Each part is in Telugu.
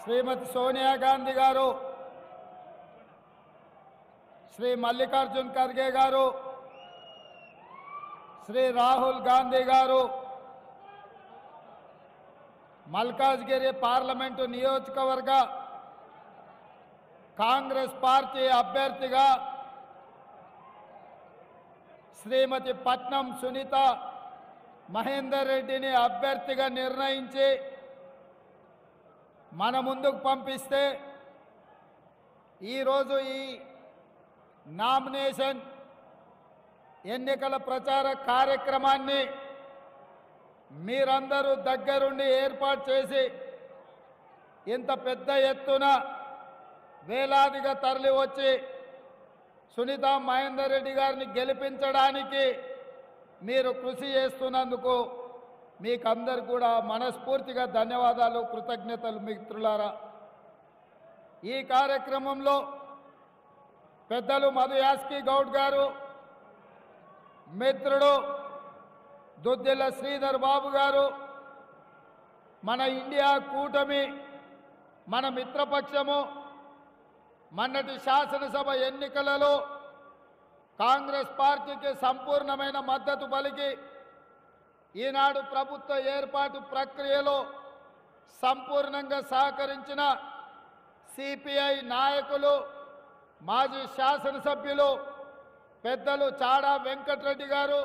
శ్రీమతి సోనియా గాంధీ గారు, శ్రీ మల్లికార్జున్ ఖర్గే గారు, శ్రీ రాహుల్ గాంధీ గారు మల్కాజ్గిరి పార్లమెంటు నియోజకవర్గ కాంగ్రెస్ పార్టీ అభ్యర్థిగా శ్రీమతి పట్నం సునీత మహేందర్ రెడ్డిని అభ్యర్థిగా నిర్ణయించి మన ముందుకు పంపిస్తే ఈరోజు ఈ నామినేషన్ ఎన్నికల ప్రచార కార్యక్రమాన్ని మీరందరూ దగ్గరుండి ఏర్పాటు చేసి ఇంత పెద్ద ఎత్తున వేలాదిగా తరలి వచ్చి సునీత మహేందర్ రెడ్డి గారిని గెలిపించడానికి మీరు కృషి చేస్తున్నందుకు మీకు అందరు కూడా మనస్ఫూర్తిగా ధన్యవాదాలు, కృతజ్ఞతలు మిత్రులారా. ఈ కార్యక్రమంలో పెద్దలు మధు యాస్కి గౌడ్ గారు, మిత్రుడు దుద్దిల్ల శ్రీధర్ బాబు గారు, మన ఇండియా కూటమి, మన మిత్రపక్షము మొన్నటి శాసనసభ ఎన్నికలలో కాంగ్రెస్ పార్టీకి సంపూర్ణమైన మద్దతు పలికి ఈనాడు ప్రభుత్వ ఏర్పాటు ప్రక్రియలో సంపూర్ణంగా సహకరించిన సిపిఐ నాయకులు, మాజీ శాసనసభ్యులు పెద్దలు చాడా వెంకటరెడ్డి గారు,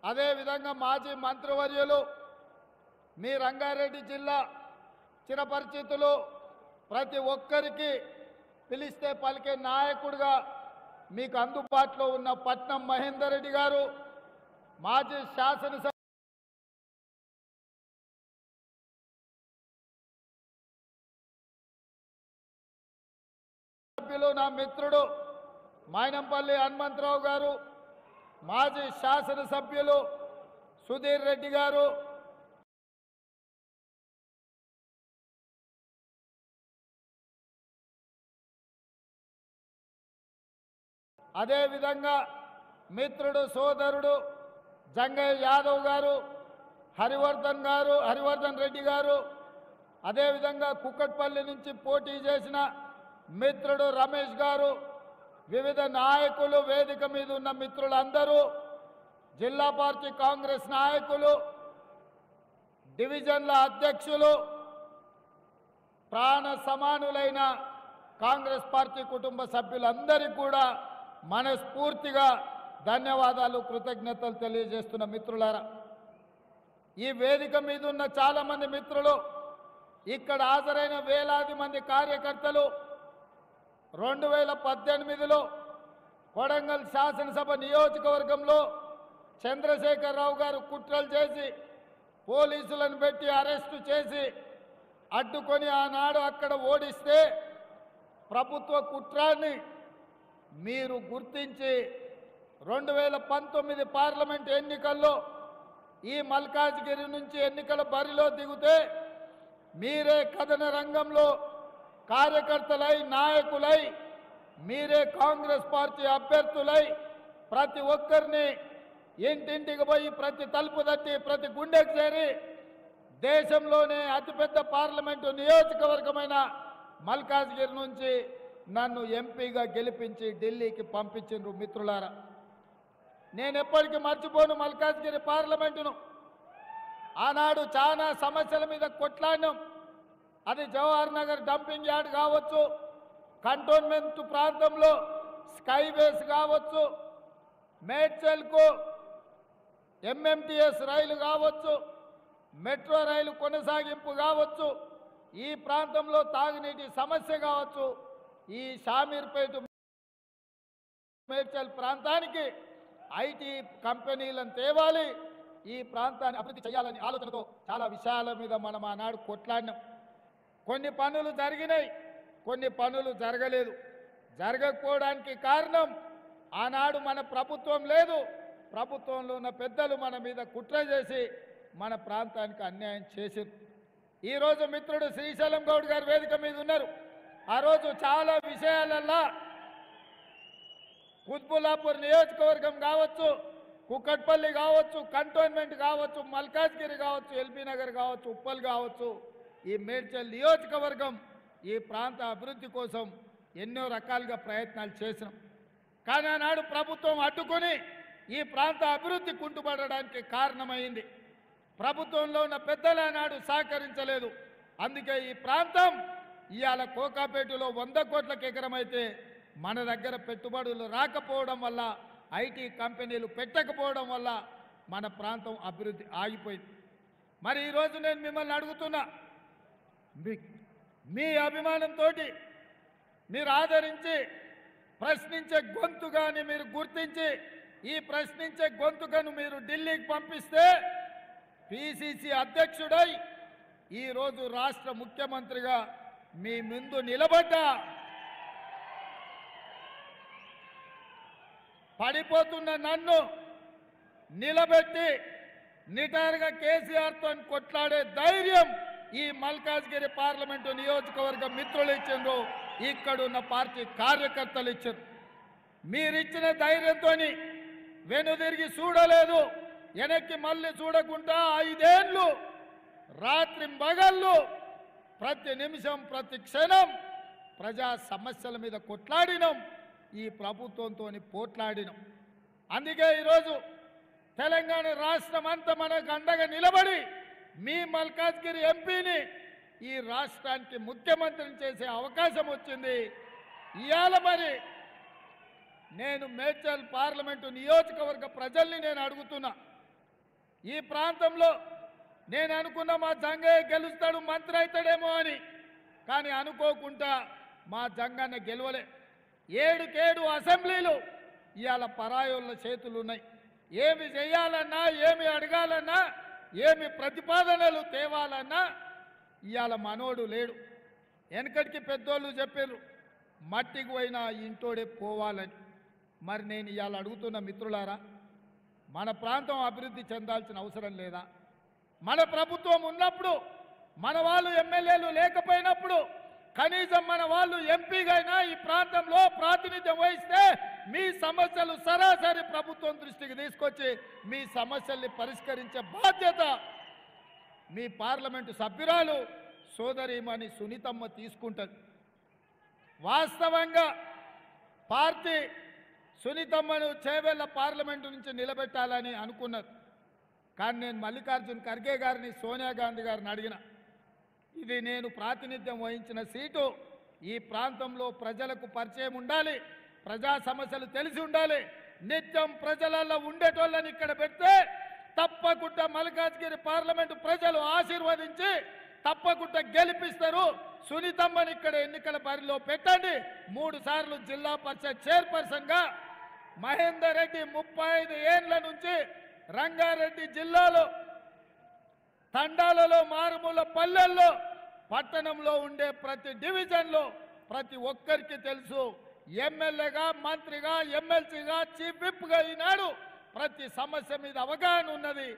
అదేవిధంగా మాజీ మంత్రివర్యులు, మీ రంగారెడ్డి జిల్లా చిరపరిచితులు, ప్రతి ఒక్కరికి పిలిస్తే పలికే నాయకుడిగా మీకు అందుబాటులో ఉన్న పట్నం మహేందర్ రెడ్డి గారు, మాజీ శాసనసభ్యులు నా మిత్రుడు మైనంపల్లి హనుమంతరావు గారు, మాజీ శాసనసభ్యులు సుధీర్ రెడ్డి గారు, అదేవిధంగా మిత్రుడు సోదరుడు జంగయ్య యాదవ్ గారు, హరివర్ధన్ రెడ్డి గారు, అదేవిధంగా కుక్కట్పల్లి నుంచి పోటీ చేసిన మిత్రుడు రమేష్ గారు, వివిధ నాయకులు, వేదిక మీద ఉన్న మిత్రులందరూ, జిల్లా పార్టీ కాంగ్రెస్ నాయకులు, డివిజన్ల అధ్యక్షులు, ప్రాణ సమానులైన కాంగ్రెస్ పార్టీ కుటుంబ సభ్యులందరికీ కూడా మనస్ఫూర్తిగా ధన్యవాదాలు, కృతజ్ఞతలు తెలియజేస్తున్న మిత్రులారా. ఈ వేదిక మీద ఉన్న చాలామంది మిత్రులు, ఇక్కడ హాజరైన వేలాది మంది కార్యకర్తలు 2018లో కొడంగల్ శాసనసభ నియోజకవర్గంలో చంద్రశేఖరరావు గారు కుట్రలు చేసి పోలీసులను పెట్టి అరెస్టు చేసి అడ్డుకొని ఆనాడు అక్కడ ఓడిస్తే ప్రభుత్వ కుట్రాన్ని మీరు గుర్తించి 2019 పార్లమెంట్ ఎన్నికల్లో ఈ మల్కాజ్గిరి నుంచి ఎన్నికల బరిలో దిగితే మీరే కథన రంగంలో కార్యకర్తలై, నాయకులై, మీరే కాంగ్రెస్ పార్టీ అభ్యర్థులై ప్రతి ఒక్కరిని ఇంటింటికి పోయి ప్రతి తలుపు తట్టి ప్రతి గుండెకు చేరి దేశంలోనే అతిపెద్ద పార్లమెంటు నియోజకవర్గమైన మల్కాజ్గిరి నుంచి నన్ను ఎంపీగా గెలిపించి ఢిల్లీకి పంపించిండ్రు మిత్రులారా. నేను ఎప్పటికీ మర్చిపోను మల్కాజ్గిరి పార్లమెంటును. ఆనాడు చాలా సమస్యల మీద కొట్లాడినాం. అది జవహర్ నగర్ డంపింగ్ యార్డ్ కావచ్చు, కంటోన్మెంట్ ప్రాంతంలో స్కైవేస్ కావచ్చు, మేడ్చల్కు ఎంఎంటీఎస్ రైలు కావచ్చు, మెట్రో రైలు కొనసాగింపు కావచ్చు, ఈ ప్రాంతంలో తాగునీటి సమస్య కావచ్చు, ఈ షామీర్పేట మేడ్చల్ ప్రాంతానికి ఐటీ కంపెనీలను తేవాలి, ఈ ప్రాంతాన్ని అభివృద్ధి చేయాలని ఆలోచనతో చాలా విషయాల మీద మనం ఆనాడు కొట్లాడినాం. కొన్ని పనులు జరిగినాయి, కొన్ని పనులు జరగలేదు. జరగకపోవడానికి కారణం ఆనాడు మన ప్రభుత్వం లేదు, ప్రభుత్వంలో ఉన్న పెద్దలు మన మీద కుట్ర చేసి మన ప్రాంతానికి అన్యాయం చేశారు. ఈరోజు మిత్రుడు శ్రీశైలం గౌడ్ గారు వేదిక మీద ఉన్నారు. ఆ రోజు చాలా విషయాలల్లో కుత్బుల్లాపూర్ నియోజకవర్గం కావచ్చు, కుక్కట్పల్లి కావచ్చు, కంటోన్మెంట్ కావచ్చు, మల్కాజ్గిరి కావచ్చు, ఎల్బీ నగర్ కావచ్చు, ఉప్పల్ కావచ్చు, ఈ మేడ్చల్ నియోజకవర్గం ఈ ప్రాంత అభివృద్ధి కోసం ఎన్నో రకాలుగా ప్రయత్నాలు చేసినాం. కానీ ఆనాడు ప్రభుత్వం అడ్డుకొని ఈ ప్రాంత అభివృద్ధి కుంటుపడడానికి కారణమైంది. ప్రభుత్వంలో ఉన్న పెద్దలు ఆనాడు సహకరించలేదు. అందుకే ఈ ప్రాంతం ఇవాళ కోకాపేటలో 100 కోట్లకు ఎకరమైతే మన దగ్గర పెట్టుబడులు రాకపోవడం వల్ల, ఐటీ కంపెనీలు పెట్టకపోవడం వల్ల మన ప్రాంతం అభివృద్ధి ఆగిపోయింది. మరి ఈరోజు నేను మిమ్మల్ని అడుగుతున్నా, మీ అభిమానంతో మీరు ఆదరించి ప్రశ్నించే గొంతుగాని మీరు గుర్తించి ఈ ప్రశ్నించే గొంతుకను మీరు ఢిల్లీకి పంపిస్తే పిసిసి అధ్యక్షుడై ఈరోజు రాష్ట్ర ముఖ్యమంత్రిగా మీ ముందు నిలబడ్డా పడిపోతున్న నన్ను నిలబెట్టి నిటారుగా కేసీఆర్తో కొట్లాడే ధైర్యం ఈ మల్కాజ్గిరి పార్లమెంటు నియోజకవర్గ మిత్రులు ఇచ్చిండ్రు, ఇక్కడున్న పార్టీ కార్యకర్తలు ఇచ్చారు. మీరిచ్చిన ధైర్యంతో వెనుదిరిగి చూడలేదు, వెనక్కి మళ్ళీ చూడకుండా 5 ఏళ్ళు రాత్రి మగళ్ళు ప్రతి నిమిషం ప్రతి క్షణం ప్రజా సమస్యల మీద కొట్లాడినాం, ఈ ప్రభుత్వంతో పోట్లాడినాం. అందుకే ఈరోజు తెలంగాణ రాష్ట్రం అంతా మనకు అండగా నిలబడి మీ మల్కాజ్గిరి ఎంపీని ఈ రాష్ట్రానికి ముఖ్యమంత్రిని చేసే అవకాశం వచ్చింది. ఇవాళ మరి నేను మేడ్చల్ పార్లమెంటు నియోజకవర్గ ప్రజల్ని నేను అడుగుతున్నా, ఈ ప్రాంతంలో నేను అనుకున్న మా జంగయ్య గెలుస్తాడు, మంత్రి అవుతాడేమో అని, కానీ అనుకోకుండా మా జంగన్న గెలవలే. 7 అసెంబ్లీలు ఇవాళ పరాయోళ్ళ చేతులు ఉన్నాయి. ఏమి చేయాలన్నా, ఏమి అడగాలన్నా, ఏమి ప్రతిపాదనలు తేవాలన్నా ఇవాళ మనోడు లేడు. వెనకటికి పెద్దోళ్ళు చెప్పారు మట్టికి పోయినా ఇంటోడే పోవాలని. మరి నేను ఇవాళ అడుగుతున్న మిత్రులారా, మన ప్రాంతం అభివృద్ధి చెందాల్సిన అవసరం లేదా? మన ప్రభుత్వం ఉన్నప్పుడు, మన వాళ్ళు ఎమ్మెల్యేలు లేకపోయినప్పుడు కనీసం మన వాళ్ళు ఎంపీగా అయినా ఈ ప్రాంతంలో ప్రాతినిధ్యం వహిస్తే మీ సమస్యలు సరాసరి ప్రభుత్వం దృష్టికి తీసుకొచ్చి మీ సమస్యల్ని పరిష్కరించే బాధ్యత మీ పార్లమెంటు సభ్యురాలు సోదరీమణి సునీతమ్మ తీసుకుంటుంది. వాస్తవంగా పార్టీ సునీతమ్మను చేవెళ్ల పార్లమెంటు నుంచి నిలబెట్టాలని అనుకున్నది. కానీ నేను మల్లికార్జున్ ఖర్గే గారిని, సోనియా గాంధీ గారిని అడిగిన, ఇది నేను ప్రాతినిధ్యం వహించిన సీటు, ఈ ప్రాంతంలో ప్రజలకు పరిచయం ఉండాలి, ప్రజా సమస్యలు తెలిసి ఉండాలి, నిత్యం ప్రజలలో ఉండేటోళ్ళని ఇక్కడ పెడితే తప్పకుండా మల్కాజ్గిరి పార్లమెంటు ప్రజలు ఆశీర్వదించి తప్పకుండా గెలిపిస్తారు. సునీతమ్మని ఇక్కడ ఎన్నికల బరిలో పెట్టండి. 3 సార్లు జిల్లా పరిషత్ చైర్పర్సన్గా, మహేందర్ రెడ్డి 35 ఏళ్ల నుంచి రంగారెడ్డి జిల్లాలో తండాలలో, మారుమూల పల్లెల్లో, పట్టణంలో ఉండే ప్రతి డివిజన్లో ప్రతి ఒక్కరికి తెలుసు. ఎమ్మెల్యేగా, మంత్రిగా, ఎమ్మెల్సీగా, చీఫ్ విప్గా ఈనాడు ప్రతి సమస్య మీద అవగాహన ఉన్నది.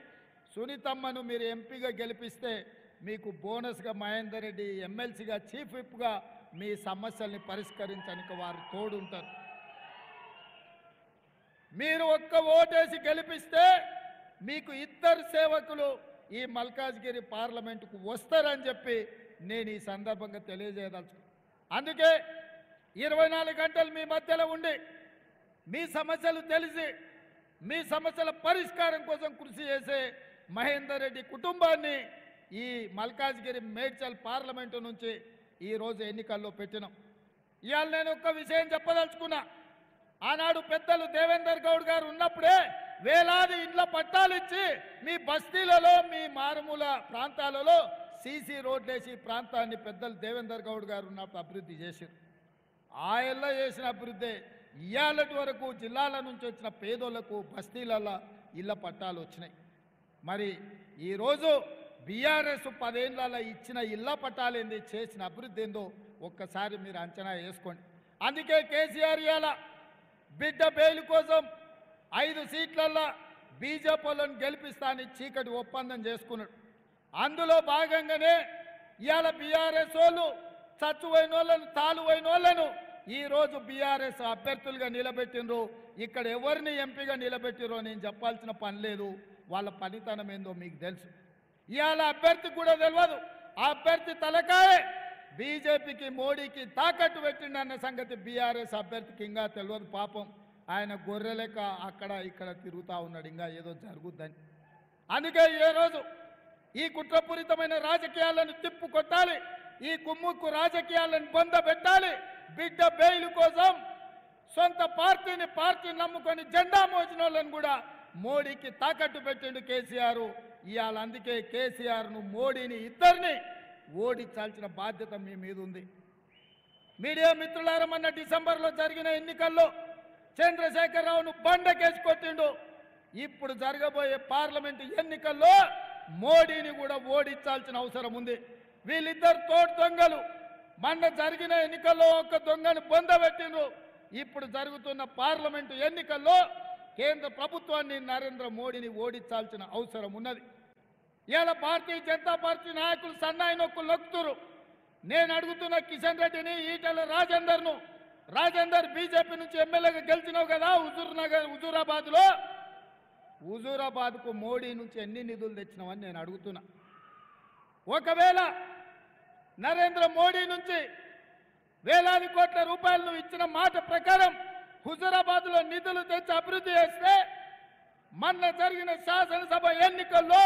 సునీతమ్మను మీరు ఎంపీగా గెలిపిస్తే మీకు బోనస్గా మహేందర్ రెడ్డి ఎమ్మెల్సీగా, చీఫ్ విప్గా మీ సమస్యల్ని పరిష్కరించడానికి వారు తోడుంటారు. మీరు ఒక్క ఓటేసి గెలిపిస్తే మీకు 2 సేవకులు ఈ మల్కాజ్గిరి పార్లమెంటుకు వస్తారని చెప్పి నేను ఈ సందర్భంగా తెలియజేయదలుచుకున్నాను. అందుకే 24 గంటలు మీ మధ్యలో ఉండి మీ సమస్యలు తెలిసి మీ సమస్యల పరిష్కారం కోసం కృషి చేసే మహేందర్ రెడ్డి కుటుంబాన్ని ఈ మల్కాజ్గిరి మేడ్చల్ పార్లమెంటు నుంచి ఈరోజు ఎన్నికల్లో పెట్టినాం. ఇవాళ నేను ఒక్క విషయం చెప్పదలుచుకున్నా. ఆనాడు పెద్దలు దేవేందర్ గౌడ్ గారు ఉన్నప్పుడే వేలాది ఇండ్ల పట్టాలు ఇచ్చి మీ బస్తీలలో, మీ మారుమూల ప్రాంతాలలో సీసీ రోడ్లేసి ప్రాంతాన్ని పెద్దలు దేవేందర్ గౌడ్ గారు ఉన్నప్పుడు అభివృద్ధి చేశారు. ఆయల్లో చేసిన అభివృద్ధి ఇవాళటి వరకు జిల్లాల నుంచి వచ్చిన పేదోళ్లకు బస్తీలలో ఇళ్ల పట్టాలు వచ్చినాయి. మరి ఈరోజు బీఆర్ఎస్ 10 ఏళ్లలో ఇచ్చిన ఇళ్ల పట్టాలు ఏంది, చేసిన అభివృద్ధి ఏందో ఒక్కసారి మీరు అంచనా వేసుకోండి. అందుకే కేసీఆర్ ఇవాళ బిడ్డ బెయిల్ కోసం 5 సీట్లల్లో బీజేపీలను గెలిపిస్తానని చీకటి ఒప్పందం చేసుకున్నాడు. అందులో భాగంగానే ఇవాళ బీఆర్ఎస్ వాళ్ళు చచ్చువైన వాళ్ళను, తాలువైన వాళ్ళను ఈరోజు బీఆర్ఎస్ అభ్యర్థులుగా నిలబెట్టినరు. ఇక్కడ ఎవరిని ఎంపీగా నిలబెట్టిరో నేను చెప్పాల్సిన పని లేదు, వాళ్ళ పనితనం ఏందో మీకు తెలుసు. ఇవాళ అభ్యర్థికి కూడా తెలియదు. ఆ అభ్యర్థి తలకాయే బీజేపీకి మోడీకి తాకట్టు పెట్టిండన్న సంగతి బీఆర్ఎస్ అభ్యర్థికి ఇంకా తెలియదు పాపం. ఆయన గొర్రెలెక్క అక్కడ ఇక్కడ తిరుగుతూ ఉన్నాడు, ఇంకా ఏదో జరుగుద్దని. అందుకే ఏ రోజు ఈ కుట్రపూరితమైన రాజకీయాలను తిప్పు కొట్టాలి, ఈ కుమ్ముక్కు రాజకీయాలను పొందబెట్టాలి. బిడ్డ బెయిల్ కోసం సొంత పార్టీ నమ్ముకొని జెండా మోసిన వాళ్ళని కూడా మోడీకి తాకట్టు పెట్టిండు కేసీఆర్. ఇవాళ అందుకే కేసీఆర్ను మోడీని ఇద్దరిని ఓడించాల్సిన బాధ్యత మీ మీద ఉంది. మీడియా మిత్రులారా, మొన్న డిసెంబర్లో జరిగిన ఎన్నికల్లో చంద్రశేఖరరావును బండకేసి కొట్టిండు. ఇప్పుడు జరగబోయే పార్లమెంటు ఎన్నికల్లో మోడీని కూడా ఓడించాల్సిన అవసరం ఉంది. వీళ్ళిద్దరు తోడు దొంగలు. మొన్న జరిగిన ఎన్నికల్లో ఒక దొంగను బొందబెట్టిండ్రు. ఇప్పుడు జరుగుతున్న పార్లమెంటు ఎన్నికల్లో కేంద్ర ప్రభుత్వాన్ని నరేంద్ర మోడీని ఓడించాల్సిన అవసరం ఉన్నది. ఇవాళ భారతీయ జనతా పార్టీ నాయకులు సన్నాయి నొక్కులు నొక్కుతురు. నేను అడుగుతున్న కిషన్ రెడ్డిని, ఈటెల రాజేందర్ బీజేపీ నుంచి ఎమ్మెల్యేగా గెలిచినావు కదా హుజూరాబాద్కు మోడీ నుంచి ఎన్ని నిధులు తెచ్చినావని నేను అడుగుతున్నా. ఒకవేళ నరేంద్ర మోడీ నుంచి వేలాది కోట్ల రూపాయలు నువ్వు ఇచ్చిన మాట ప్రకారం హుజూరాబాద్లో నిధులు తెచ్చి అభివృద్ధి చేస్తే మొన్న జరిగిన శాసనసభ ఎన్నికల్లో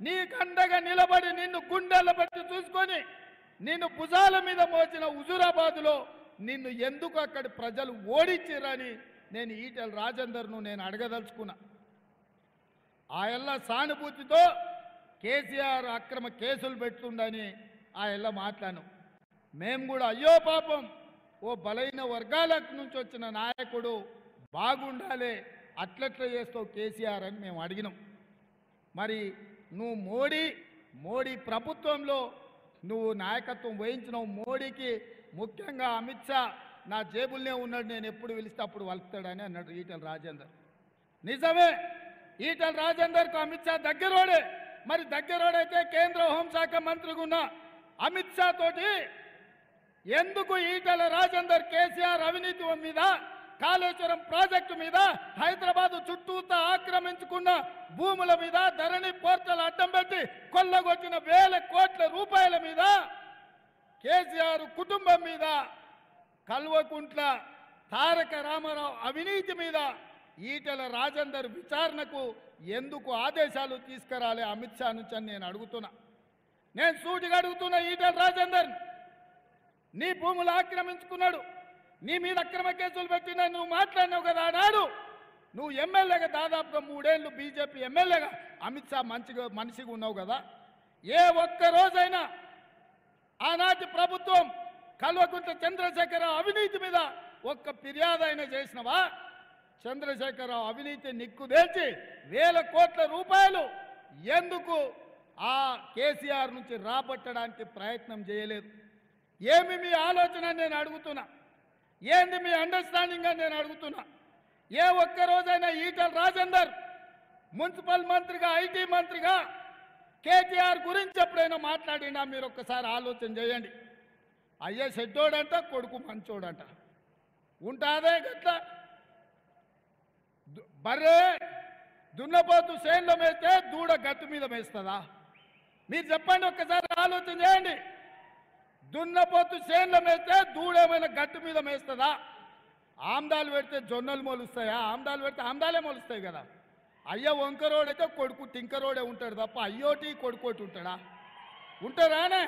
నీకు అండగా నిలబడి నిన్ను గుండెల్లో పెట్టి చూసుకొని నిన్ను భుజాల మీద మోచిన హుజూరాబాద్లో నిన్ను ఎందుకు అక్కడి ప్రజలు ఓడించారని నేను ఈటెల రాజేందర్ను నేను అడగదలుచుకున్నా. ఆ ఎల్ల సానుభూతితో కేసీఆర్ అక్రమ కేసులు పెడుతుండని ఆ ఎల్ల మాట్లాడాను. మేము కూడా అయ్యో పాపం ఓ బలైన వర్గాల నుంచి వచ్చిన నాయకుడు బాగుండాలి, అట్లట్లా చేస్తావు కేసీఆర్ అని మేము అడిగినాం. మరి నువ్వు మోడీ ప్రభుత్వంలో నువ్వు నాయకత్వం వహించినావు. మోడీకి ముఖ్యంగా అమిత్ షా నా జేబుల్నే ఉన్నాడు, నేను ఎప్పుడు పిలిస్తే అప్పుడు వలుకుతాడని అన్నాడు ఈటెల రాజేందర్. నిజమే, ఈటెల రాజేందర్కు అమిత్ షా దగ్గరోడే. మరి దగ్గరోడైతే కేంద్ర హోంశాఖ మంత్రిగా ఉన్న అమిత్ షా తోటి ఎందుకు ఈటెల రాజేందర్ కేసీఆర్ అవినీతి మీద, కాళేశ్వరం ప్రాజెక్టు మీద, హైదరాబాద్ చుట్టూతా ఆక్రమించుకున్న భూముల మీద, ధరణి పోర్టల్ అడ్డం పెట్టి కొల్లగొట్టిన వేల కోట్ల రూపాయల మీద, కేసీఆర్ కుటుంబం మీద, కల్వకుంట్ల తారక రామారావు అవినీతి మీద ఈటెల రాజేందర్ విచారణకు ఎందుకు ఆదేశాలు తీసుకురాలే అమిత్ షా నుంచి అని నేను అడుగుతున్నా. నేను సూటిగా అడుగుతున్నా ఈటెల రాజేందర్, నీ భూములు ఆక్రమించుకున్నాడు, నీ మీద అక్రమ కేసులు పెట్టినా నువ్వు మాట్లాడినావు కదా ఆనాడు. నువ్వు ఎమ్మెల్యేగా దాదాపుగా 3 ఏళ్ళు బీజేపీ ఎమ్మెల్యేగా అమిత్ షా మనిషిగా ఉన్నావు కదా. ఏ ఒక్క రోజైనా ఆనాటి ప్రభుత్వం కల్వకుంట్ల చంద్రశేఖరరావు అవినీతి మీద ఒక్క ఫిర్యాదు అయినా చేసినవా? చంద్రశేఖరరావు అవినీతి నిక్కుదేల్చి వేల కోట్ల రూపాయలు ఎందుకు ఆ కేసీఆర్ నుంచి రాబట్టడానికి ప్రయత్నం చేయలేదు? ఏమి మీ ఆలోచన నేను అడుగుతున్నా, ఏంది మీ అండర్స్టాండింగ్ అని నేను అడుగుతున్నా. ఏ ఒక్క రోజైనా ఈటెల రాజేందర్ మున్సిపల్ మంత్రిగా, ఐటీ మంత్రిగా కేటీఆర్ గురించి ఎప్పుడైనా మాట్లాడినా? మీరు ఒక్కసారి ఆలోచన చేయండి. అయ్యే చెడ్డోడంట, కొడుకు మంచోడంట, ఉంటాదే గట్ల. బర్రె దున్నపోతు చేనులో మేస్తే దూడ గట్టు మీద మేస్తుందా? మీరు చెప్పండి, ఒక్కసారి ఆలోచన చేయండి. దున్నపోతు చేనులో మేస్తే దూడేమైనా గట్టు మీద మేస్తుందా? ఆమ్దాలు పెడితే జొన్నలు మొలుస్తాయా? ఆమ్దాలు పెడితే ఆమ్దాలే మొలుస్తాయి కదా. అయ్య వంకరోడైతే కొడుకు టింకరోడే ఉంటాడు తప్ప అయ్యోటి కొడుకోటి ఉంటాడా? ఉంటారానే?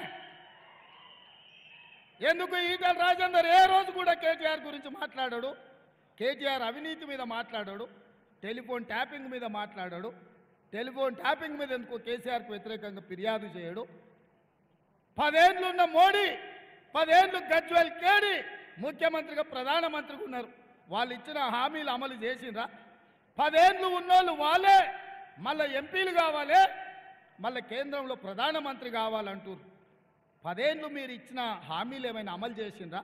ఎందుకు ఈటెల రాజేందర్ ఏ రోజు కూడా కేటీఆర్ గురించి మాట్లాడాడు? కేటీఆర్ అవినీతి మీద మాట్లాడాడు, టెలిఫోన్ ట్యాపింగ్ మీద మాట్లాడాడు. టెలిఫోన్ ట్యాపింగ్ మీద ఎందుకు కేసీఆర్కు వ్యతిరేకంగా ఫిర్యాదు చేయడు? 10 ఏళ్ళు ఉన్న మోడీ 10 ఏళ్ళు గజ్వెల్ కేడి ముఖ్యమంత్రిగా ప్రధానమంత్రిగా ఉన్నారు. వాళ్ళు ఇచ్చిన హామీలు అమలు చేసిండ్రా? 10 ఏళ్ళు ఉన్నోళ్ళు వాళ్ళే మళ్ళీ ఎంపీలు కావాలి, మళ్ళీ కేంద్రంలో ప్రధానమంత్రి కావాలంటారు. 10 ఏళ్ళు మీరు ఇచ్చిన హామీలు ఏమైనా అమలు చేసిండ్రా?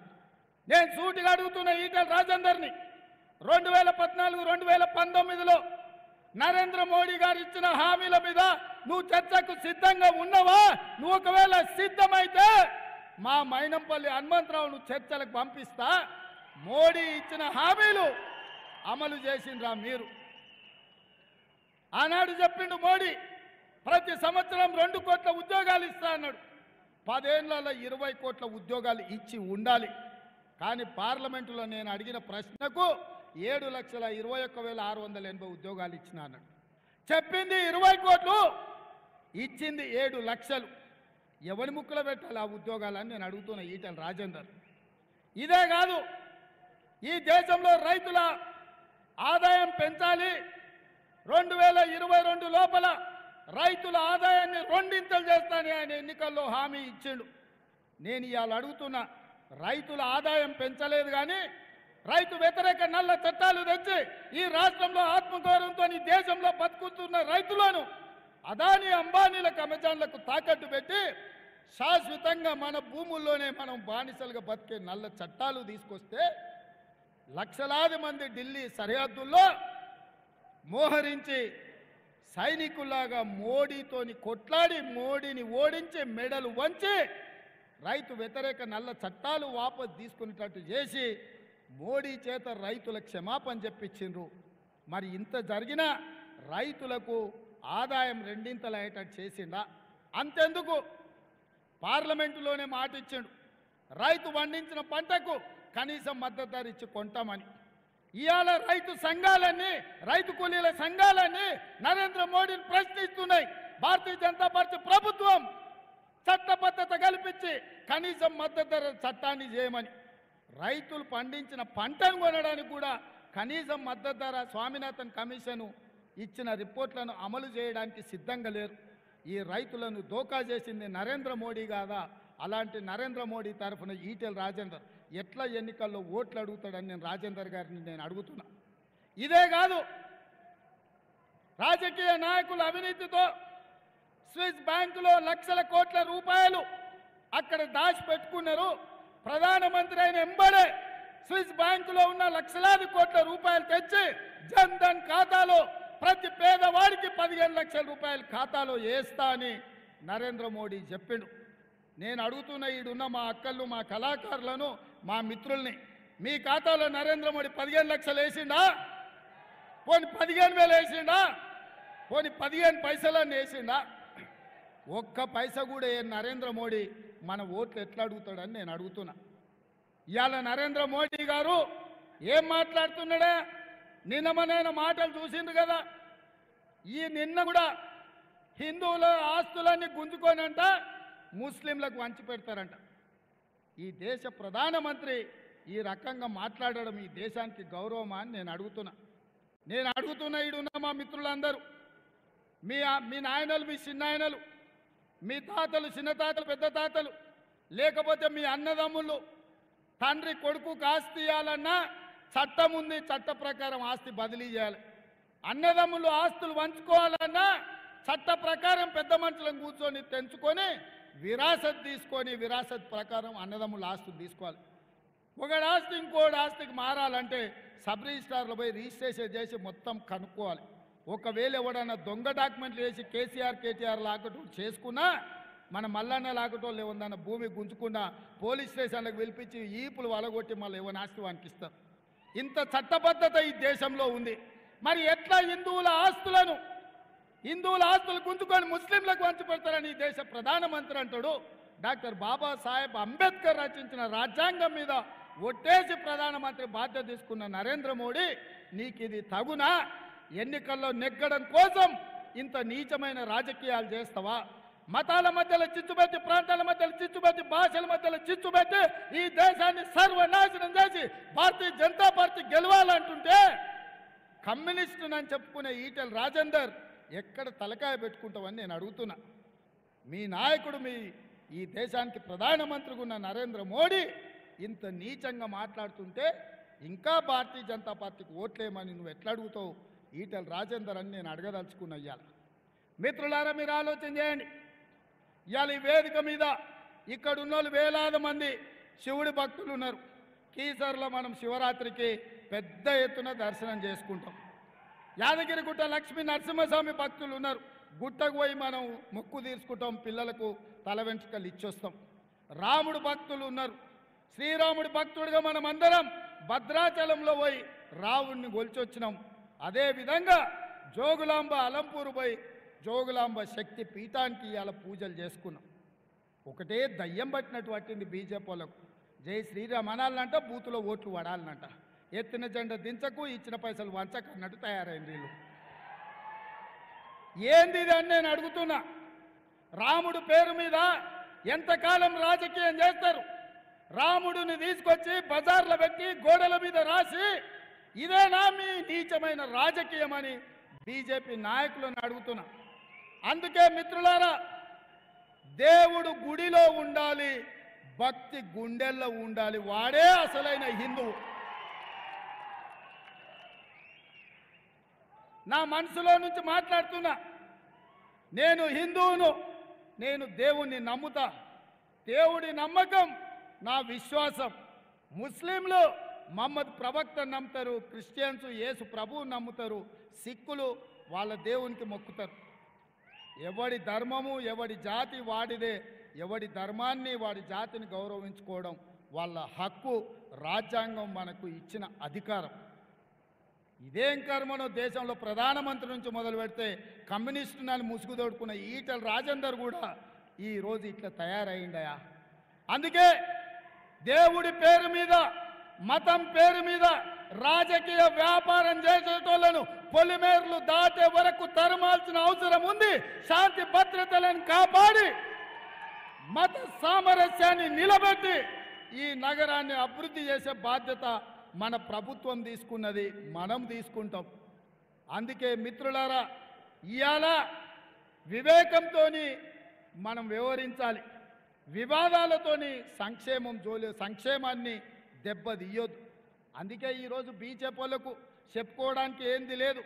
నేను సూటిగా అడుగుతున్న ఈటెల రాజేందర్ని, 2014, 2019లో నరేంద్ర మోడీ గారు ఇచ్చిన హామీల మీద నువ్వు చర్చకు సిద్ధంగా ఉన్నావా? నువ్వు ఒకవేళ సిద్ధమైతే మా మైనంపల్లి హనుమంతరావును చర్చలకు పంపిస్తా. మోడీ ఇచ్చిన హామీలు అమలు చేసిండ్రా మీరు? ఆనాడు చెప్పిండు మోడీ, ప్రతి సంవత్సరం 2 కోట్ల ఉద్యోగాలు ఇస్తా అన్నాడు. 10 ఏళ్లలో 20 కోట్ల ఉద్యోగాలు ఇచ్చి ఉండాలి. కానీ పార్లమెంటులో నేను అడిగిన ప్రశ్నకు 7,21,680 ఉద్యోగాలు ఇచ్చిన అన్నాడు. చెప్పింది 20 కోట్లు, ఇచ్చింది 7 లక్షలు. ఎవరి ముక్కులో పెట్టాలి ఆ ఉద్యోగాలని నేను అడుగుతున్న ఈటెల రాజేందర్. ఇదే కాదు, ఈ దేశంలో రైతుల ఆదాయం పెంచాలి, 2022 లోపల రైతుల ఆదాయాన్ని రెండింతలు చేస్తానని ఆయన ఎన్నికల్లో హామీ ఇచ్చిండు. నేను ఇవాళ అడుగుతున్నా, రైతుల ఆదాయం పెంచలేదు కానీ రైతు వ్యతిరేక నల్ల చట్టాలు తెచ్చి ఈ రాష్ట్రంలో ఆత్మగౌరవంతో ఈ దేశంలో బతుకుతున్న రైతులను అదానీ అంబానీలకు అమెజాన్లకు తాకట్టు పెట్టి శాశ్వతంగా మన భూముల్లోనే మనం బానిసలుగా బతికే నల్ల చట్టాలు తీసుకొస్తే లక్షలాది మంది ఢిల్లీ సరిహద్దుల్లో మోహరించి సైనికుల్లాగా మోడీతోని కొట్లాడి మోడీని ఓడించి మెడలు వంచి రైతు వ్యతిరేక నల్ల చట్టాలు వాపసు తీసుకునేటట్టు చేసి మోడీ చేత రైతుల క్షమాపణ చెప్పించిండ్రు. మరి ఇంత జరిగినా రైతులకు ఆదాయం రెండింతలు అయ్యేటట్టు చేసిండా? అంతెందుకు, పార్లమెంటులోనే మాట ఇచ్చిండు, రైతు పండించిన పంటకు కనీసం మద్దతు ధర ఇచ్చి కొంటామని. ఇవాళ రైతు సంఘాలన్నీ, రైతు కూలీల సంఘాలన్నీ నరేంద్ర మోడీని ప్రశ్నిస్తున్నాయి. భారతీయ జనతా పార్టీ ప్రభుత్వం చట్టబద్ధత కల్పించి కనీసం మద్దతు ధర చట్టాన్ని చేయమని, రైతులు పండించిన పంటను కొనడానికి కూడా కనీసం మద్దతు ధర స్వామినాథన్ కమిషన్ ఇచ్చిన రిపోర్ట్లను అమలు చేయడానికి సిద్ధంగా లేరు. ఈ రైతులను దోకా చేసింది నరేంద్ర మోడీ కాదా? అలాంటి నరేంద్ర మోడీ తరఫున ఈటెల రాజేందర్ ఎట్లా ఎన్నికల్లో ఓట్లు అడుగుతాడని నేను రాజేందర్ గారిని నేను అడుగుతున్నా. ఇదే కాదు, రాజకీయ నాయకుల అవినీతితో స్విస్ బ్యాంకులో లక్షల కోట్ల రూపాయలు అక్కడ దాచిపెట్టుకున్నారు. ప్రధానమంత్రి అయిన ఎంబడే స్విస్ బ్యాంకులో ఉన్న లక్షలాది కోట్ల రూపాయలు తెచ్చి జన్ ధన్ ఖాతాలో ప్రతి పేదవాడికి 15 లక్షల రూపాయలు ఖాతాలో వేస్తా అని నరేంద్ర మోడీ చెప్పిండు. నేను అడుగుతున్న ఈడున్న మా అక్కళ్ళు, మా కళాకారులను, మా మిత్రుల్ని, మీ ఖాతాలో నరేంద్ర మోడీ 15 లక్షలు వేసిండా? పోని 15,000 వేసిండా? పోని 15 పైసలన్నీ వేసిండా? ఒక్క పైసా కూడా నరేంద్ర మోడీ మన ఓట్లు ఎట్లా అడుగుతాడని నేను అడుగుతున్నా. ఇవాళ నరేంద్ర మోడీ గారు ఏం మాట్లాడుతున్నాడా? నిన్నమనైన మాటలు చూసిండు కదా. ఈ నిన్న కూడా హిందువుల ఆస్తులన్నీ గుంజుకోనంట ముస్లింలకు వంచి పెడతారంట. ఈ దేశ ప్రధానమంత్రి ఈ రకంగా మాట్లాడడం ఈ దేశానికి గౌరవమా అని నేను అడుగుతున్నా. ఈడున్న మా మిత్రులందరూ, మీ నాయనలు, మీ చిన్నాయనలు, మీ తాతలు, చిన్న తాతలు, పెద్ద తాతలు, లేకపోతే మీ అన్నదమ్ముళ్ళు, తండ్రి కొడుకుకు ఆస్తి ఇవ్వాలన్నా చట్టం ఉంది, చట్ట ప్రకారం ఆస్తి బదిలీ చేయాలి. అన్నదమ్ములు ఆస్తులు పంచుకోవాలన్నా చట్ట ప్రకారం పెద్ద మనుషులను కూర్చొని తెంచుకొని విరాసత్ తీసుకొని విరాసత్ ప్రకారం అన్నదమ్ముల ఆస్తులు తీసుకోవాలి. ఒకటి ఆస్తి ఇంకోటి ఆస్తికి మారాలంటే సబ్ రిజిస్ట్రార్లో పోయి రిజిస్ట్రేషన్ చేసి మొత్తం కనుక్కోవాలి. ఒకవేళ ఎవడన్నా దొంగ డాక్యుమెంట్లు వేసి కేటీఆర్ లాకటో చేసుకున్నా, మన మల్లన్న లాకటో లేవన్నా భూమి గుంజుకున్నా పోలీస్ స్టేషన్లకు పిలిపించి ఈపులు వలగొట్టి మళ్ళీ ఎవరి ఆస్తి వానికి ఇస్తారు. ఇంత చట్టబద్ధత ఈ దేశంలో ఉంది. మరి ఎట్లా హిందువుల ఆస్తులు గుంజుకొని ముస్లింలకు పంచిపెడతారని ఈ దేశ ప్రధానమంత్రి అంటాడు. డాక్టర్ బాబాసాహెబ్ అంబేద్కర్ రచించిన రాజ్యాంగం మీద ఒట్టేసి ప్రధానమంత్రి బాధ్యత తీసుకున్న నరేంద్ర మోడీ, నీకు ఇది తగునా? ఎన్నికల్లో నెగ్గడం కోసం ఇంత నీచమైన రాజకీయాలు చేస్తావా? మతాల మధ్యలో చిచ్చుపెట్టి, ప్రాంతాల మధ్యలో చిచ్చుపెట్టి, భాషల మధ్యలో చిచ్చుపెట్టి ఈ దేశాన్ని సర్వనాశనం చేసి భారతీయ జనతా పార్టీ గెలవాలంటుంటే కమ్యూనిస్టునని చెప్పుకునే ఈటెల రాజేందర్ ఎక్కడ తలకాయ పెట్టుకుంటామని నేను అడుగుతున్నా. మీ నాయకుడు, ఈ దేశానికి ప్రధానమంత్రిగా ఉన్న నరేంద్ర మోడీ ఇంత నీచంగా మాట్లాడుతుంటే ఇంకా భారతీయ జనతా పార్టీకి ఓట్లేమని నువ్వు ఎట్లా అడుగుతావు ఈటెల రాజేందర్ అని నేను అడగదలుచుకున్నా. ఇవాళ మిత్రులారా, మీరు ఆలోచన చేయండి. ఇవాళ ఈ వేదిక మీద ఇక్కడ ఉన్నోళ్ళు వేలాది మంది శివుడి భక్తులు ఉన్నారు. కీసర్లో మనం శివరాత్రికి పెద్ద ఎత్తున దర్శనం చేసుకుంటాం. యాదగిరిగుట్ట లక్ష్మీ నరసింహస్వామి భక్తులు ఉన్నారు. గుట్టకు పోయి మనం మొక్కు తీర్చుకుంటాం, పిల్లలకు తల వెంట్రుకలు ఇచ్చొస్తాం. రాముడు భక్తులు ఉన్నారు. శ్రీరాముడి భక్తుడిగా మనం అందరం భద్రాచలంలో పోయి రావుడిని గొల్చొచ్చినాం. అదేవిధంగా జోగులాంబ అలంపూరు పోయి జోగులాంబ శక్తి పీఠానికి ఇవాళ పూజలు చేసుకున్నాం. ఒకటే దయ్యం పట్టినట్టు పట్టింది బీజేపీ వాళ్ళకు. జై శ్రీరామ్ అనాలనంట, బూతులో ఓట్లు పడాలనంట. ఎత్తిన జెండా దించకు, ఇచ్చిన పైసలు వంచకు అన్నట్టు తయారైంది వీళ్ళు. ఏంది ఇది అని నేను అడుగుతున్నా. రాముడు పేరు మీద ఎంతకాలం రాజకీయం చేస్తారు? రాముడిని తీసుకొచ్చి బజార్లో పెట్టి గోడల మీద రాసి ఇదేనా మీ నీచమైన రాజకీయం అని బీజేపీ నాయకులను అడుగుతున్నా. అందుకే మిత్రులారా, దేవుడు గుడిలో ఉండాలి, భక్తి గుండెల్లో ఉండాలి. వాడే అసలైన హిందువు. నా మనసులో నుంచి మాట్లాడుతున్నా. నేను హిందువును, నేను దేవుణ్ణి నమ్ముతా. దేవుడి నమ్మకం నా విశ్వాసం. ముస్లింలు మహమ్మద్ ప్రవక్త నమ్ముతారు, క్రిస్టియన్స్ యేసు ప్రభువు నమ్ముతారు, సిక్కులు వాళ్ళ దేవునికి మొక్కుతారు. ఎవడి ధర్మము ఎవడి జాతి వాడిదే. ఎవడి ధర్మాన్ని వాడి జాతిని గౌరవించుకోవడం వాళ్ళ హక్కు. రాజ్యాంగం మనకు ఇచ్చిన అధికారం. ఇదేం కర్మనో దేశంలో ప్రధానమంత్రి నుంచి మొదలు పెడితే కమ్యూనిస్టు నన్ను ముసుగు తోడుకున్న ఈటల రాజేందర్ కూడా ఈరోజు ఇట్లా తయారైండయా. అందుకే దేవుడి పేరు మీద, మతం పేరు మీద రాజకీయ వ్యాపారం చేసేటోళ్లను పొలిమేర్లు దాటే వరకు తరమాల్సిన అవసరం ఉంది. శాంతి భద్రతలను కాపాడి మత సామరస్యాన్ని నిలబెట్టి ఈ నగరాన్ని అభివృద్ధి చేసే బాధ్యత మన ప్రభుత్వం తీసుకున్నది, మనం తీసుకుంటాం. అందుకే మిత్రులారా, ఇవాళ వివేకంతో మనం వ్యవహరించాలి. వివాదాలతోని సంక్షేమాన్ని దెబ్బతీయొద్దు. అందుకే ఈరోజు బీజేపీ వాళ్ళకు చెప్పుకోవడానికి ఏంది లేదు.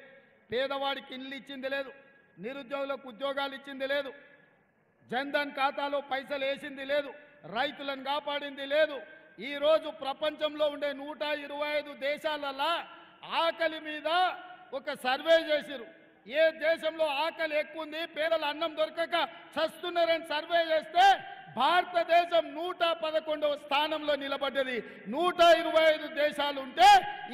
పేదవాడికి ఇల్లు ఇచ్చింది లేదు, నిరుద్యోగులకు ఉద్యోగాలు ఇచ్చింది లేదు, జన్ధన్ ఖాతాలో పైసలు వేసింది లేదు, రైతులను కాపాడింది లేదు. ఈరోజు ప్రపంచంలో ఉండే 125 దేశాలలో ఆకలి మీద ఒక సర్వే చేసిరు. ఏ దేశంలో ఆకలి ఎక్కువ ఉంది, పేదల అన్నం దొరకక చస్తున్నారని సర్వే చేస్తే భారతదేశం 111వ స్థానంలో నిలబడ్డది. 125 దేశాలు ఉంటే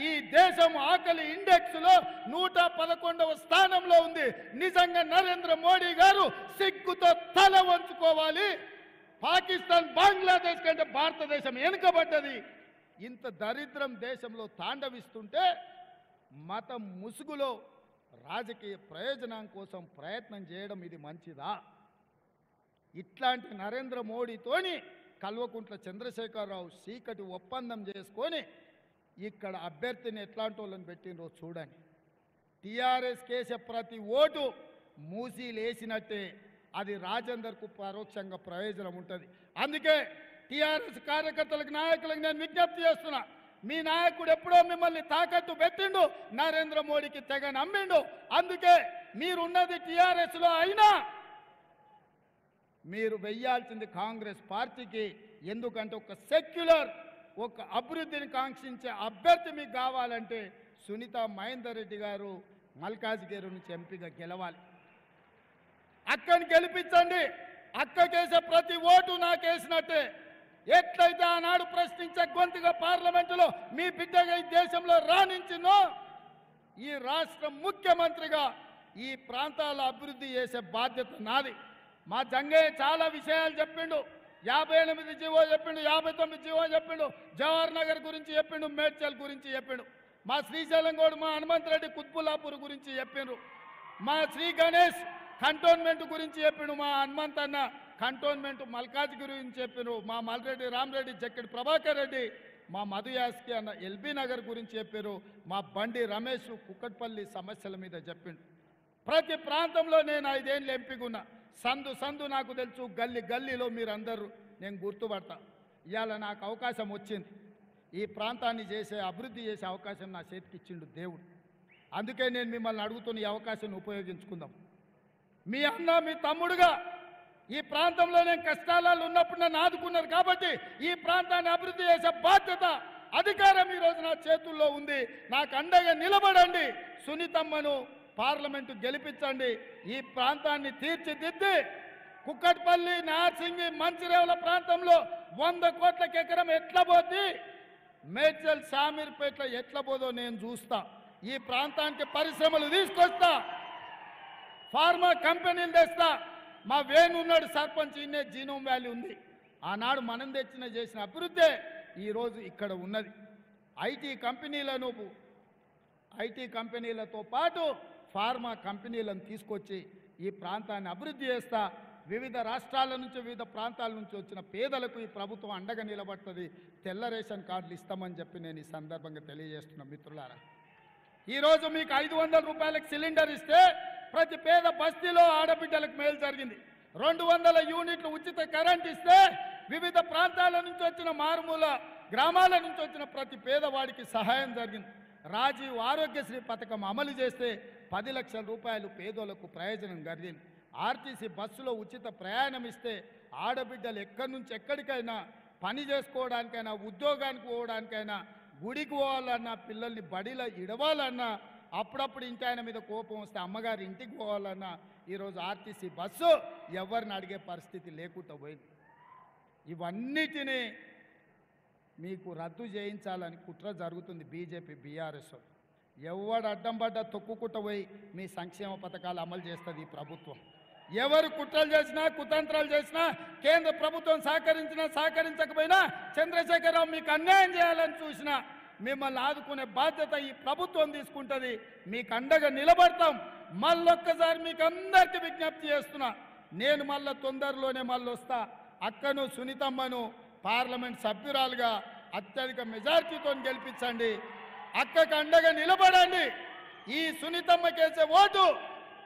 ఈ దేశం ఆకలి ఇండెక్స్లో 111వ స్థానంలో ఉంది. నిజంగా నరేంద్ర మోడీ గారు సిగ్గుతో తల వంచుకోవాలి. పాకిస్తాన్, బంగ్లాదేశ్ కంటే భారతదేశం వెనుకబడ్డది. ఇంత దరిద్రం దేశంలో తాండవిస్తుంటే మతం ముసుగులో రాజకీయ ప్రయోజనం కోసం ప్రయత్నం చేయడం ఇది మంచిదా? ఇట్లాంటి నరేంద్ర మోడీతోని కల్వకుంట్ల చంద్రశేఖరరావు చీకటి ఒప్పందం చేసుకొని ఇక్కడ అభ్యర్థిని ఎట్లాంటి వాళ్ళని పెట్టినరో చూడండి. టీఆర్ఎస్ కేసే ప్రతి ఓటు మూసీలేసినట్టే అది రాజేందర్కు పరోక్షంగా ప్రయోజనం ఉంటుంది. అందుకే టీఆర్ఎస్ కార్యకర్తలకు, నాయకులకు నేను విజ్ఞప్తి చేస్తున్నా. మీ నాయకుడు ఎప్పుడో మిమ్మల్ని తాకట్టు పెట్టిండు, నరేంద్ర మోడీకి తెగ నమ్మిండు. అందుకే మీరున్నది టీఆర్ఎస్లో అయినా మీరు వెయ్యాల్సింది కాంగ్రెస్ పార్టీకి. ఎందుకంటే ఒక సెక్యులర్, ఒక అభివృద్ధిని కాంక్షించే అభ్యర్థి మీకు కావాలంటే సునీత మహేందర్ రెడ్డి గారు మల్కాజ్గిరి నుంచి ఎంపీగా గెలవాలి. అక్కని గెలిపించండి. అక్కకేసే ప్రతి ఓటు నాకేసినట్టే. ఎట్లయితే ఆనాడు ప్రశ్నించే గొంతుగా పార్లమెంటులో మీ బిడ్డగా ఈ దేశంలో రాణించినో, ఈ రాష్ట్ర ముఖ్యమంత్రిగా ఈ ప్రాంతాల అభివృద్ధి చేసే బాధ్యత నాది. మా జంగయ్య చాలా విషయాలు చెప్పిండు. 58 జీవో చెప్పిండు, 59 జీవో చెప్పిండు, జవహర్ నగర్ గురించి చెప్పిండు, మేడ్చల్ గురించి చెప్పిండు. మా శ్రీశైలం గోడు, మా హనుమంత్ రెడ్డి కుత్బుల్లాపూర్ గురించి చెప్పిండ్రు. మా శ్రీ గణేష్ కంటోన్మెంట్ గురించి చెప్పిండు. మా హనుమంత్ అన్న కంటోన్మెంట్ మల్కాజ్గిరి గురించి చెప్పిండ్రు. మా మల్రెడ్డి రామరెడ్డి, జక్కెడి ప్రభాకర్ రెడ్డి, మా మధు యాస్కి అన్న ఎల్బీ నగర్ గురించి చెప్పారు. మా బండి రమేష్ కుక్కట్పల్లి సమస్యల మీద చెప్పిండు. ప్రతి ప్రాంతంలో నేను 5 ఏళ్ళు ఎంపీగున్నా. సందు సందు నాకు తెలుసు, గల్లీ గల్లీలో మీరందరూ నేను గుర్తుపడతా. ఇవాళ నాకు అవకాశం వచ్చింది. ఈ ప్రాంతాన్ని అభివృద్ధి చేసే అవకాశం నా చేతికి ఇచ్చిండు దేవుడు. అందుకే నేను మిమ్మల్ని అడుగుతున్న ఈ అవకాశాన్ని ఉపయోగించుకుందాం. మీ అన్న, మీ తమ్ముడుగా ఈ ప్రాంతంలో నేను కష్టాలలో ఉన్నప్పుడు నన్ను ఆదుకున్నారు కాబట్టి ఈ ప్రాంతాన్ని అభివృద్ధి చేసే బాధ్యత, అధికారం ఈరోజు నా చేతుల్లో ఉంది. నాకు అండగా నిలబడండి. సునీతమ్మను పార్లమెంటు గెలిపించండి. ఈ ప్రాంతాన్ని తీర్చిదిద్ది కుక్కట్పల్లి, నార్సింగి, మంచిరేవుల ప్రాంతంలో 100 కోట్లకి ఎకరం ఎట్లా పోద్ది, మేడ్చల్, షామీర్పేట ఎట్లా పోదో నేను చూస్తా. ఈ ప్రాంతానికి పరిశ్రమలు తీసుకొస్తా, ఫార్మా కంపెనీలు తెస్తా. మా వేణు ఉన్నాడు సర్పంచ్, ఇన్నే జీనోమ్ వ్యాలీ ఉంది. ఆనాడు మనం చేసిన అభివృద్ధే ఈరోజు ఇక్కడ ఉన్నది. ఐటీ కంపెనీలతో పాటు ఫార్మా కంపెనీలను తీసుకొచ్చి ఈ ప్రాంతాన్ని అభివృద్ధి చేస్తా. వివిధ రాష్ట్రాల నుంచి వివిధ ప్రాంతాల నుంచి వచ్చిన పేదలకు ఈ ప్రభుత్వం అండగా నిలబడుతుంది. తెల్ల రేషన్ కార్డులు ఇస్తామని చెప్పి నేను ఈ సందర్భంగా తెలియజేస్తున్నా. మిత్రులారా, ఈరోజు మీకు 500 రూపాయలకు సిలిండర్ ఇస్తే ప్రతి పేద బస్తీలో ఆడబిడ్డలకు మేలు జరిగింది. 200 యూనిట్లు ఉచిత కరెంట్ ఇస్తే వివిధ ప్రాంతాల నుంచి వచ్చిన మారుమూల గ్రామాల నుంచి వచ్చిన ప్రతి పేదవాడికి సహాయం జరిగింది. రాజీవ్ ఆరోగ్యశ్రీ పథకం అమలు చేస్తే 10 లక్షల రూపాయలు పేదోళ్లకు ప్రయోజనం జరిగింది. ఆర్టీసీ బస్సులో ఉచిత ప్రయాణం ఇస్తే ఆడబిడ్డలు ఎక్కడి నుంచి ఎక్కడికైనా పని చేసుకోవడానికైనా, ఉద్యోగానికి పోవడానికైనా, గుడికి పోవాలన్నా, పిల్లల్ని బడిలో ఇడవాలన్నా, అప్పుడప్పుడు ఇంటి ఆయన మీద కోపం వస్తే అమ్మగారి ఇంటికి పోవాలన్నా ఈరోజు ఆర్టీసీ బస్సు ఎవరిని అడిగే పరిస్థితి లేకుండా పోయింది. ఇవన్నిటినీ మీకు రద్దు చేయించాలని కుట్ర జరుగుతుంది బీజేపీ బీఆర్ఎస్. ఎవడు అడ్డం పడ్డా తొక్కుకుంటూ పోయి మీ సంక్షేమ పథకాలు అమలు చేస్తుంది ఈ ప్రభుత్వం. ఎవరు కుట్రలు చేసినా, కుతంత్రాలు చేసినా, కేంద్ర ప్రభుత్వం సహకరించినా సహకరించకపోయినా, చంద్రశేఖరరావు మీకు అన్యాయం చేయాలని చూసినా మిమ్మల్ని ఆదుకునే బాధ్యత ఈ ప్రభుత్వం తీసుకుంటుంది. మీకు అండగా నిలబడతాం. మళ్ళొక్కసారి మీకు అందరికీ విజ్ఞప్తి చేస్తున్నా, నేను మళ్ళీ తొందరలోనే వస్తా. అక్కను సునీతమ్మను పార్లమెంట్ సభ్యురాలుగా అత్యధిక మెజార్టీతో గెలిపించండి. అక్కకు అండగా నిలబడండి. ఈ సునీతమ్మకేసే ఓటు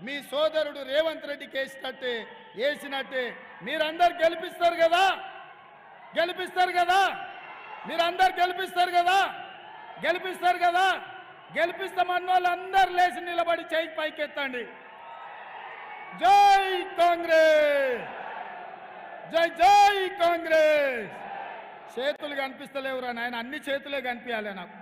మీ సోదరుడు రేవంత్ రెడ్డికి వేసినట్టే మీరందరు గెలిపిస్తారు కదా, మీరందరు గెలిపిస్తారు కదా. గెలిపిస్తామన్న వాళ్ళందరూ లేచి నిలబడి చేయి పైకెత్తండి. జై కాంగ్రెస్, జై కాంగ్రెస్. చేతులు కనిపిస్తలేవురా నాయన, అన్ని చేతులే కనిపించాలి నాకు.